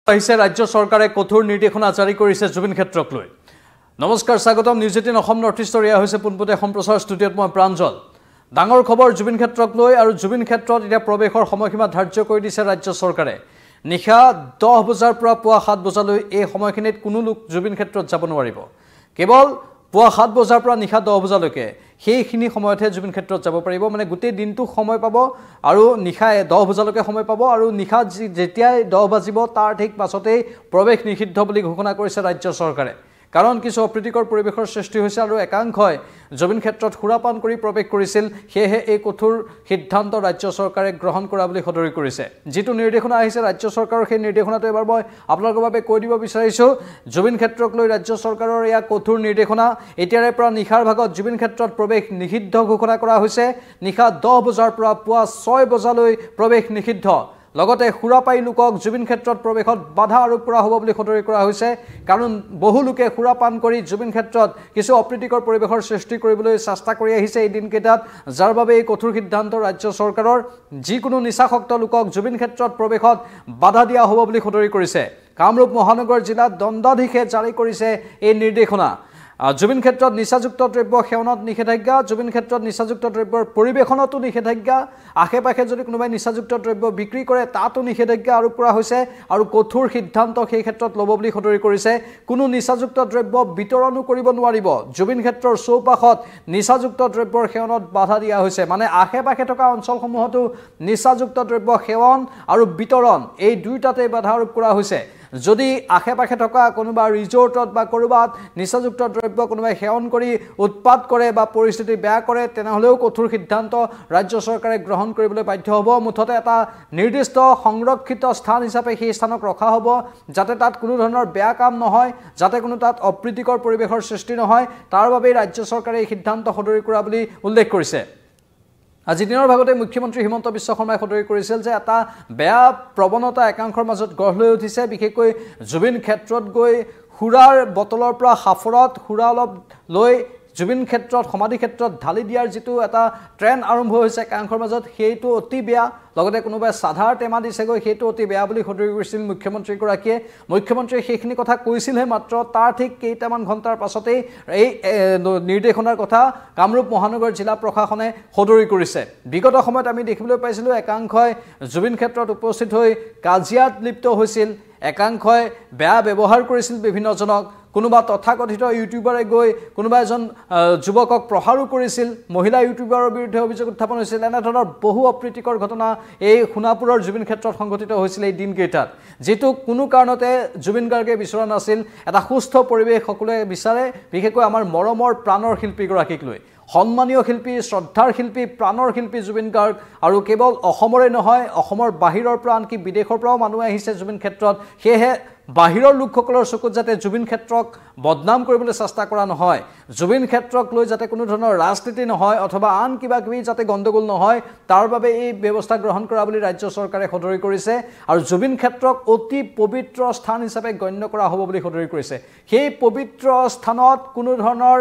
আহিছে ৰাজ্য চৰকাৰে কঠোৰ নিৰ্দেশনা জাৰি কৰিছে জুবিন ক্ষেত্ৰক লৈ। নমস্কাৰ, স্বাগতম নিউজ 18 অসম নৰ্থ ইষ্টৰ এয়া হৈছে পোনপটীয়া সম্প্ৰচাৰ ষ্টুডিঅ'ত মই প্ৰাঞ্জল। ডাঙৰ খবৰ জুবিন ক্ষেত্ৰক লৈ আৰু জুবিন ক্ষেত্ৰত এতিয়া প্ৰৱেশৰ সময়সীমা ধাৰ্য কৰি দিছে ৰাজ্য চৰকাৰে। নিশা 10 বজাৰ পৰা পুৱা 7 বজালৈ এই সময়খিনিত কোনো লোক জুবিন ক্ষেত্ৰত যাব নোৱাৰিব। কেৱল পুৱা 7 বজাৰ পৰা নিশা 10 বজালৈকে সেইখিনি সময়তহে জুবিন ক্ষেত্ৰত যাব পাৰিব। মানে গোটেই দিনটো সময় পাব আৰু নিশা 10 বজালৈকে সময় পাব আৰু নিশা যেতিয়াই 10 বাজিব তাৰ ঠিক পাছতেই প্ৰৱেশ নিষিদ্ধ বুলি ঘোষণা কৰিছে ৰাজ্য চৰকাৰে। কাৰণ কিছু অপ্ৰীতিকৰ পৰিৱেশৰ সৃষ্টি হৈছে আৰু একাংশই জুবিন ক্ষেত্ৰত সুৰাপান কৰি প্ৰৱেশ কৰিছিল। সেয়েহে এই কঠোৰ সিদ্ধান্ত ৰাজ্য চৰকাৰে গ্ৰহণ কৰা বুলি সদৰি কৰিছে। যিটো নিৰ্দেশনা আহিছে ৰাজ্য চৰকাৰৰ, সেই নিৰ্দেশনাটো এবাৰ মই আপোনালোকৰ বাবে কৈ দিব বিচাৰিছোঁ। জুবিন ক্ষেত্ৰক লৈ ৰাজ্য চৰকাৰৰ এয়া কঠোৰ নিৰ্দেশনা। এতিয়াৰে পৰা নিশাৰ ভাগত জুবিন ক্ষেত্ৰত প্ৰৱেশ নিষিদ্ধ ঘোষণা কৰা হৈছে। নিশা 10 বজাৰ পৰা পুৱা 6 বজালৈ প্ৰৱেশ নিষিদ্ধ। লগতে সুৰাপায়ী লোকক জুবিন ক্ষেত্ৰত প্ৰৱেশত বাধা আৰোপ কৰা হ'ব বুলি সদৰি কৰা হৈছে। কাৰণ বহু লোকে সুৰাপান কৰি জুবিন ক্ষেত্ৰত কিছু অপ্ৰীতিকৰ পৰিৱেশৰ সৃষ্টি কৰিবলৈ চেষ্টা কৰি আহিছে এই দিনকেইটাত, যাৰ বাবে এই কঠোৰ সিদ্ধান্ত ৰাজ্য চৰকাৰৰ। যিকোনো নিচাসক্ত লোকক জুবিন ক্ষেত্ৰত প্ৰৱেশত বাধা দিয়া হ'ব বুলি সদৰি কৰিছে। কামৰূপ মহানগৰ জিলাত দণ্ডাধীশে জাৰি কৰিছে এই নিৰ্দেশনা। জুবিন ক্ষেত্ৰত নিচাযুক্ত দ্ৰব্য সেৱনত নিষেধাজ্ঞা, জুবিন ক্ষেত্ৰত নিচাযুক্ত দ্ৰব্যৰ পৰিৱেশনতো নিষেধাজ্ঞা, আশে পাশে যদি কোনোবাই নিচাযুক্ত দ্ৰব্য বিক্ৰী কৰে তাতো নিষেধাজ্ঞা আৰোপ কৰা হৈছে আৰু কঠোৰ সিদ্ধান্ত সেই ক্ষেত্ৰত ল'ব বুলি সদৰি কৰিছে। কোনো নিচাযুক্ত দ্ৰব্য বিতৰণো কৰিব নোৱাৰিব। জুবিন ক্ষেত্ৰৰ চৌপাশত নিচাযুক্ত দ্ৰব্যৰ সেৱনত বাধা দিয়া হৈছে। মানে আশে পাশে থকা অঞ্চলসমূহতো নিচাযুক্ত দ্ৰব্য সেৱন আৰু বিতৰণ এই দুয়োটাতে বাধা আৰোপ কৰা হৈছে। যদি আশে পাশে থকা কোনোবা ৰিজৰ্টত বা ক'ৰবাত নিচাযুক্ত দ্ৰব্য কোনোবাই সেৱন কৰি উৎপাত কৰে বা পৰিস্থিতি বেয়া কৰে, তেনেহ'লেও কঠোৰ সিদ্ধান্ত ৰাজ্য চৰকাৰে গ্ৰহণ কৰিবলৈ বাধ্য হ'ব। মুঠতে এটা নিৰ্দিষ্ট সংৰক্ষিত স্থান হিচাপে সেই স্থানক ৰখা হ'ব, যাতে তাত কোনো ধৰণৰ বেয়া কাম নহয়, যাতে কোনো তাত অপ্ৰীতিকৰ পৰিৱেশৰ সৃষ্টি নহয়। তাৰ বাবেই ৰাজ্য চৰকাৰে এই সিদ্ধান্ত সদৰি কৰা বুলি উল্লেখ কৰিছে। আজি দিনৰ ভাগতে মুখ্যমন্ত্ৰী হিমন্ত বিশ্ব শৰ্মাই সদৰি কৰিছিল যে এটা বেয়া প্ৰৱণতা একাংশৰ মাজত গঢ় লৈ উঠিছে। বিশেষকৈ জুবিন ক্ষেত্ৰত গৈ সুৰাৰ বটলৰ পৰা সাফৰত সুৰা অলপ লৈ জুবিন ক্ষেত্ৰত সমাধি ক্ষেত্ৰত ঢালি দিয়াৰ যিটো এটা ট্ৰেণ্ড আৰম্ভ হৈছে একাংশৰ মাজত, সেইটো অতি বেয়া। লগতে কোনোবাই চাধাৰ টেমা দিছেগৈ, সেইটো অতি বেয়া বুলি সদৰি কৰিছিল মুখ্যমন্ত্ৰীগৰাকীয়ে। মুখ্যমন্ত্ৰীয়ে সেইখিনি কথা কৈছিলহে মাত্ৰ, তাৰ ঠিক কেইটামান ঘণ্টাৰ পাছতেই এই নিৰ্দেশনাৰ কথা কামৰূপ মহানগৰ জিলা প্ৰশাসনে সদৰি কৰিছে। বিগত সময়ত আমি দেখিবলৈ পাইছিলোঁ একাংশই জুবিন ক্ষেত্ৰত উপস্থিত হৈ কাজিয়াত লিপ্ত হৈছিল, একাংশই বেয়া ব্যৱহাৰ কৰিছিল বিভিন্নজনক। কোনোবা তথাকথিত ইউটিউবাৰে গৈ কোনোবা এজন যুৱকক প্ৰহাৰো কৰিছিল, মহিলা ইউটিউবাৰৰ বিৰুদ্ধে অভিযোগ উত্থাপন হৈছিল। এনেধৰণৰ বহু অপ্ৰীতিকৰ ঘটনা এই সোণাপুৰৰ জুবিন ক্ষেত্ৰত সংঘটিত হৈছিল এই দিনকেইটাত, যিটো কোনো কাৰণতে জুবিন গাৰ্গে বিচৰা নাছিল। এটা সুস্থ পৰিৱেশ সকলোৱে বিচাৰে, বিশেষকৈ আমাৰ মৰমৰ প্ৰাণৰ শিল্পীগৰাকীক লৈ। সন্মানীয় শিল্পী, শ্ৰদ্ধাৰ শিল্পী, প্ৰাণৰ শিল্পী জুবিন গাৰ্গ। আৰু কেৱল অসমৰে নহয়, অসমৰ বাহিৰৰ পৰা আনকি বিদেশৰ পৰাও মানুহ আহিছে জুবিন ক্ষেত্ৰত। সেয়েহে বাহিৰৰ লোকসকলৰ চকুত যাতে জুবিন ক্ষেত্ৰক বদনাম কৰিবলৈ চেষ্টা কৰা নহয়, জুবিন ক্ষেত্ৰক লৈ যাতে কোনো ধৰণৰ ৰাজনীতি নহয় অথবা আন কিবা কিবি যাতে গণ্ডগোল নহয়, তাৰ বাবে এই ব্যৱস্থা গ্ৰহণ কৰা বুলি ৰাজ্য চৰকাৰে সদৰি কৰিছে। আৰু জুবিন ক্ষেত্ৰক অতি পবিত্ৰ স্থান হিচাপে গণ্য কৰা হ'ব বুলি সদৰি কৰিছে। সেই পবিত্ৰ স্থানত কোনো ধৰণৰ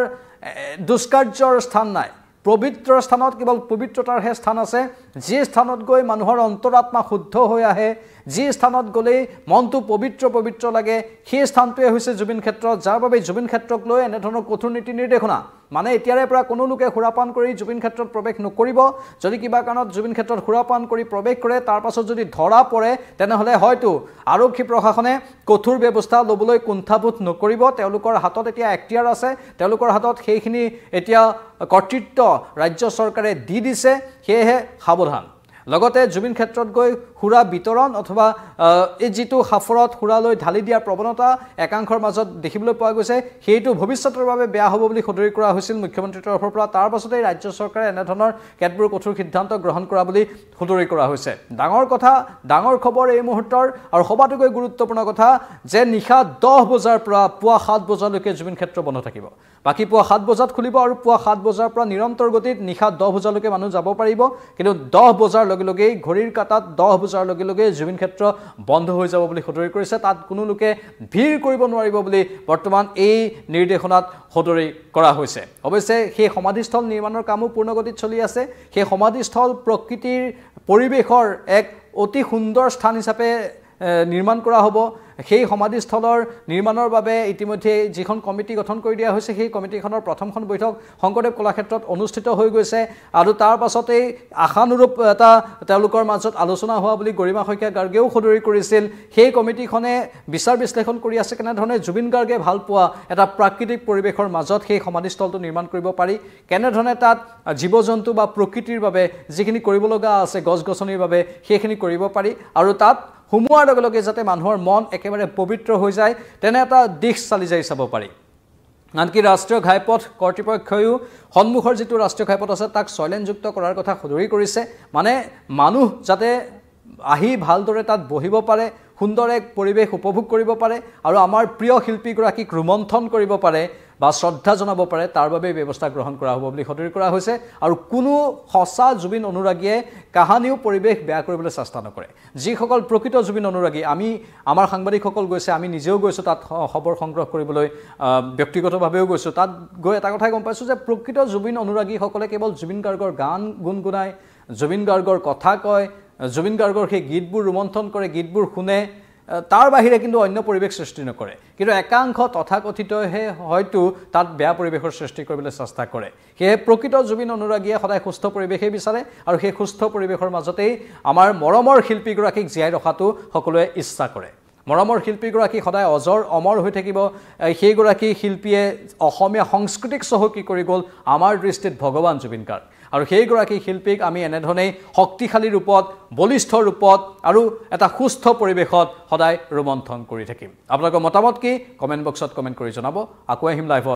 দুষ্কাৰ্যৰ স্থান নাই। পবিত্ৰ স্থানত কেৱল পবিত্ৰতাৰহে স্থান আছে। যি স্থানত গৈ মানুহৰ অন্তৰাত্মা শুদ্ধ হৈ আহে, যি স্থানত গ'লেই মনটো পবিত্ৰ পবিত্ৰ লাগে, সেই স্থানটোৱে হৈছে জুবিন ক্ষেত্ৰ। যাৰ বাবে জুবিন ক্ষেত্ৰক লৈ এনেধৰণৰ কঠোৰ নীতি নিৰ্দেশনা। মানে এতিয়াৰে পৰা কোনো লোকে সুৰাপান কৰি জুবিন ক্ষেত্ৰত প্ৰৱেশ নকৰিব। যদি কিবা কাৰণত জুবিন ক্ষেত্ৰত সুৰাপান কৰি প্ৰৱেশ কৰে, তাৰ পাছত যদি ধৰা পৰে, তেনেহ'লে হয়তো আৰক্ষী প্ৰশাসনে কঠোৰ ব্যৱস্থা ল'বলৈ কুণ্ঠাবোধ নকৰিব। তেওঁলোকৰ হাতত এতিয়া এখতিয়াৰ আছে, তেওঁলোকৰ হাতত সেইখিনি এতিয়া কৰ্তৃত্ব ৰাজ্য চৰকাৰে দি দিছে। সেয়েহে সাৱধান। লগতে জুবিন ক্ষেত্ৰত গৈ সুৰা বিতৰণ অথবা এই যিটো সাফৰত সুৰা লৈ ঢালি দিয়াৰ প্ৰৱণতা একাংশৰ মাজত দেখিবলৈ পোৱা গৈছে, সেইটো ভৱিষ্যতৰ বাবে বেয়া হ'ব বুলি সদৰি কৰা হৈছিল মুখ্যমন্ত্ৰীৰ তৰফৰ পৰা। তাৰ পাছতেই ৰাজ্য চৰকাৰে এনেধৰণৰ কেতবোৰ কঠোৰ সিদ্ধান্ত গ্ৰহণ কৰা বুলি সদৰি কৰা হৈছে। ডাঙৰ কথা, ডাঙৰ খবৰ এই মুহূৰ্তৰ আৰু সবাতোকৈ গুৰুত্বপূৰ্ণ কথা যে নিশা 10 বজাৰ পৰা পুৱা 7 বজালৈকে জুবিন ক্ষেত্ৰ বন্ধ থাকিব। বাকী পুৱা 7 বজাত খুলিব আৰু পুৱা 7 বজাৰ পৰা নিৰন্তৰ গতিত নিশা 10 বজালৈকে মানুহ যাব পাৰিব। কিন্তু 10 বজাৰ লগে লগেই ঘড়ীৰ কাটাত 10 বজাৰ লগে লগে জুবিন ক্ষেত্ৰ বন্ধ হৈ যাব বুলি সদৰি কৰিছে। তাত কোনো লোকে ভিৰ কৰিব নোৱাৰিব বুলি বৰ্তমান এই নিৰ্দেশনাত সদৰি কৰা হৈছে। অৱশ্যে সেই সমাধিস্থল নিৰ্মাণৰ কামো পূৰ্ণগতিত চলি আছে। সেই সমাধিস্থল প্ৰকৃতিৰ পৰিৱেশৰ এক অতি সুন্দৰ স্থান হিচাপে নিৰ্মাণ কৰা হ'ব। সেই সমাধিস্থলৰ নিৰ্মাণৰ বাবে ইতিমধ্যে যিখন কমিটি গঠন কৰি দিয়া হৈছে সেই কমিটিখনৰ প্ৰথমখন বৈঠক শংকৰদেৱ কলাক্ষেত্ৰত অনুষ্ঠিত হৈ গৈছে আৰু তাৰ পাছতেই আশানুৰূপ এটা তেওঁলোকৰ মাজত আলোচনা হোৱা বুলি গৰিমা শইকীয়া গাৰ্গেও সদৰি কৰিছিল সেই কমিটিখনে বিচাৰ বিশ্লেষণ কৰি আছে কেনেধৰণে জুবিন গাৰ্গে ভাল পোৱা এটা প্ৰাকৃতিক পৰিৱেশৰ মাজত সেই সমাধিস্থলটো নিৰ্মাণ কৰিব পাৰি কেনেধৰণে তাত জীৱ-জন্তু বা প্ৰকৃতিৰ বাবে যিখিনি কৰিব লগা আছে গছ-গছনিৰ বাবে সেইখিনি কৰিব পাৰি আৰু তাত সোমোৱাৰ লগে লগে যাতে মানুহৰ মন একেবাৰে পবিত্ৰ হৈ যায় তেনে এটা দিশ চালি যাই চাব পাৰি আনকি ৰাষ্ট্ৰীয় ঘাইপথ কৰ্তৃপক্ষয়ো সন্মুখৰ যিটো ৰাষ্ট্ৰীয় ঘাইপথ আছে তাক ছয়লেনযুক্ত কৰাৰ কথা সদৰি কৰিছে মানে মানুহ যাতে আহি ভালদৰে তাত বহিব পাৰে সুন্দৰ এক পৰিৱেশ উপভোগ কৰিব পাৰে আৰু আমাৰ প্ৰিয় শিল্পীগৰাকীক ৰোমন্থন কৰিব পাৰে বা শ্ৰদ্ধা জনাব পাৰে তাৰ বাবে ব্যৱস্থা গ্ৰহণ কৰা হ'ব বুলি সদৰি কৰা হৈছে আৰু কোনো সঁচা জুবিন অনুৰাগীয়ে কাহানিও পৰিৱেশ বেয়া কৰিবলৈ চেষ্টা নকৰে যিসকল প্ৰকৃত জুবিন অনুৰাগী আমাৰ সাংবাদিকসকল গৈছে আমি নিজেও গৈছোঁ তাত খবৰ সংগ্ৰহ কৰিবলৈ ব্যক্তিগতভাৱেও গৈছোঁ তাত গৈ এটা কথাই গম পাইছোঁ যে প্ৰকৃত জুবিন অনুৰাগীসকলে কেৱল জুবিন গাৰ্গৰ গান গুণগুণায় জুবিন গাৰ্গৰ কথা কয় জুবিন গাৰ্গৰ সেই গীতবোৰ ৰোমন্থন কৰে গীতবোৰ শুনে তাৰ বাহিৰে কিন্তু অন্য পৰিৱেশ সৃষ্টি নকৰে কিন্তু একাংশ তথাকথিতহে হয়তো তাত বেয়া পৰিৱেশৰ সৃষ্টি কৰিবলৈ চেষ্টা কৰে সেয়ে প্ৰকৃত জুবিন অনুৰাগীয়ে সদায় সুস্থ পৰিৱেশে বিচাৰে আৰু সেই সুস্থ পৰিৱেশৰ মাজতেই আমাৰ মৰমৰ শিল্পীগৰাকীক জীয়াই ৰখাটো সকলোৱে ইচ্ছা কৰে মৰমৰ শিল্পীগৰাকী সদায় অজৰ অমৰ হৈ থাকিব সেইগৰাকী শিল্পীয়ে অসমীয়া সংস্কৃতিক চহকী কৰি গ'ল আমাৰ দৃষ্টিত ভগৱান জুবিন গাৰ্গ আৰু সেইগৰাকী শিল্পীক আমি এনেধৰণেই শক্তিশালী ৰূপত বলিষ্ঠ ৰূপত আৰু এটা সুস্থ পৰিৱেশত সদায় ৰোমন্থন কৰি থাকিম আপোনালোকৰ মতামত কি কমেণ্ট বক্সত কমেণ্ট কৰি জনাব আকৌ আহিম লাইভত